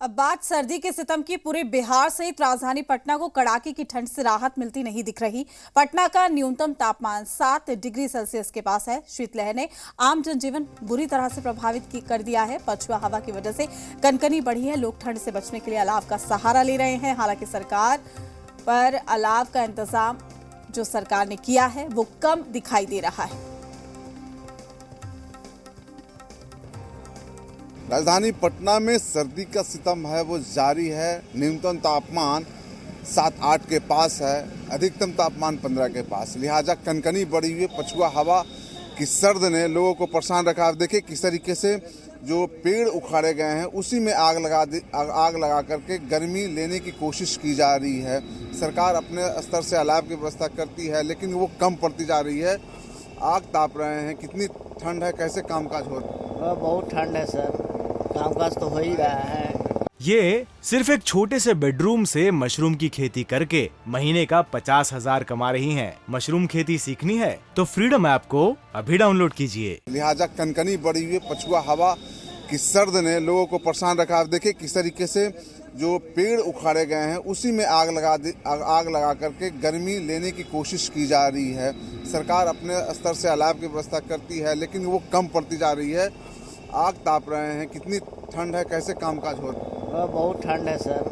अब बात सर्दी के सितम की। पूरे बिहार सहित राजधानी पटना को कड़ाके की ठंड से राहत मिलती नहीं दिख रही। पटना का न्यूनतम तापमान 7 डिग्री सेल्सियस के पास है। शीतलहर ने आम जनजीवन बुरी तरह से प्रभावित कर दिया है। पछुआ हवा की वजह से कनकनी बढ़ी है। लोग ठंड से बचने के लिए अलाव का सहारा ले रहे हैं। हालांकि सरकार पर अलाव का इंतजाम जो सरकार ने किया है वो कम दिखाई दे रहा है। राजधानी पटना में सर्दी का सितम है वो जारी है। न्यूनतम तापमान 7-8 के पास है, अधिकतम तापमान 15 के पास। लिहाजा कनकनी बढ़ी हुई पछुआ हवा की सर्द ने लोगों को परेशान रखा। आप देखिए किस तरीके से जो पेड़ उखाड़े गए हैं उसी में आग लगा करके गर्मी लेने की कोशिश की जा रही है। सरकार अपने स्तर से अलाव की व्यवस्था करती है लेकिन वो कम पड़ती जा रही है। आग ताप रहे हैं। कितनी ठंड है, कैसे कामकाज हो रहा है? बहुत ठंड है सर, कामकाज तो हो ही रहा है। ये सिर्फ एक छोटे से बेडरूम से मशरूम की खेती करके महीने का 50,000 कमा रही हैं। मशरूम खेती सीखनी है तो फ्रीडम ऐप को अभी डाउनलोड कीजिए। लिहाजा कनकनी बढ़ी हुई पछुआ हवा की सर्द ने लोगों को परेशान रखा। आप देखिए किस तरीके से जो पेड़ उखाड़े गए हैं उसी में आग लगा करके गर्मी लेने की कोशिश की जा रही है। सरकार अपने स्तर से अलाव की व्यवस्था करती है लेकिन वो कम पड़ती जा रही है। आग ताप रहे हैं। कितनी ठंड है, कैसे कामकाज हो रहा है? बहुत ठंड है सर,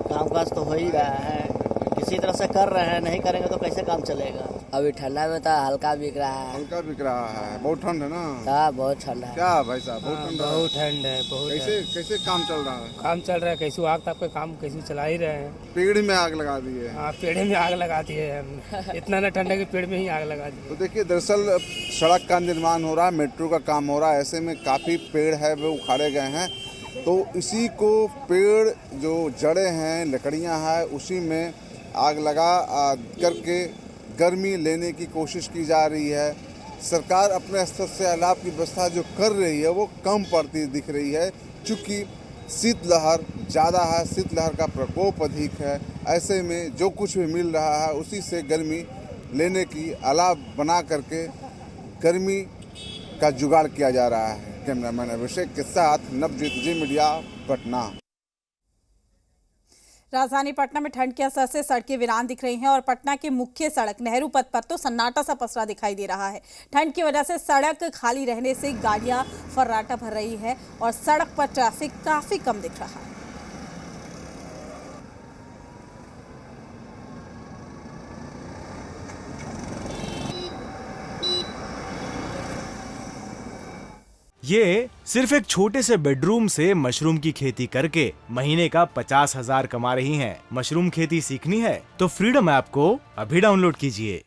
कामकाज तो हो ही रहा है। किसी तरह से कर रहे हैं, नहीं करेंगे तो कैसे काम चलेगा। अभी ठंडा में तो हल्का बिक रहा है। हल्का बिक रहा है। बहुत ठंड है ना? हाँ बहुत ठंड है। क्या भाई साहब, बहुत ठंड है। बहुत ठंड है। बहुत कैसे काम चल रहा है? काम चल रहा है, कैसे आग ताप के काम कैसे चला ही रहे हैं। पेड़ में आग लगा दी है। हाँ, पेड़ में आग लगा दी है हमने। इतना ना ठंड है कि पेड़ में ही आग लगा दी। तो देखिए दरअसल सड़क का निर्माण हो रहा है, मेट्रो का काम हो रहा है, ऐसे में काफ़ी पेड़ है वो उखाड़े गए हैं। तो इसी को पेड़ जो जड़े हैं, लकड़ियां हैं, उसी में आग लगा करके गर्मी लेने की कोशिश की जा रही है। सरकार अपने स्तर से अलाव की व्यवस्था जो कर रही है वो कम पड़ती दिख रही है। चूँकि शीतलहर ज़्यादा है, शीतलहर का प्रकोप अधिक है, ऐसे में जो कुछ भी मिल रहा है उसी से गर्मी लेने की अलाव बना करके गर्मी का जुगाड़ किया जा रहा है। कैमरामैन अभिषेक के साथ नवजीत, जी मीडिया, पटना। राजधानी पटना में ठंड के असर से सड़कें वीरान दिख रही हैं और पटना के मुख्य सड़क नेहरू पथ पर तो सन्नाटा सा पसरा दिखाई दे रहा है। ठंड की वजह से सड़क खाली रहने से गाड़ियां फर्राटा भर रही है और सड़क पर ट्रैफिक काफी कम दिख रहा है। ये सिर्फ एक छोटे से बेडरूम से मशरूम की खेती करके महीने का 50,000 कमा रही हैं। मशरूम खेती सीखनी है तो फ्रीडम ऐप को अभी डाउनलोड कीजिए।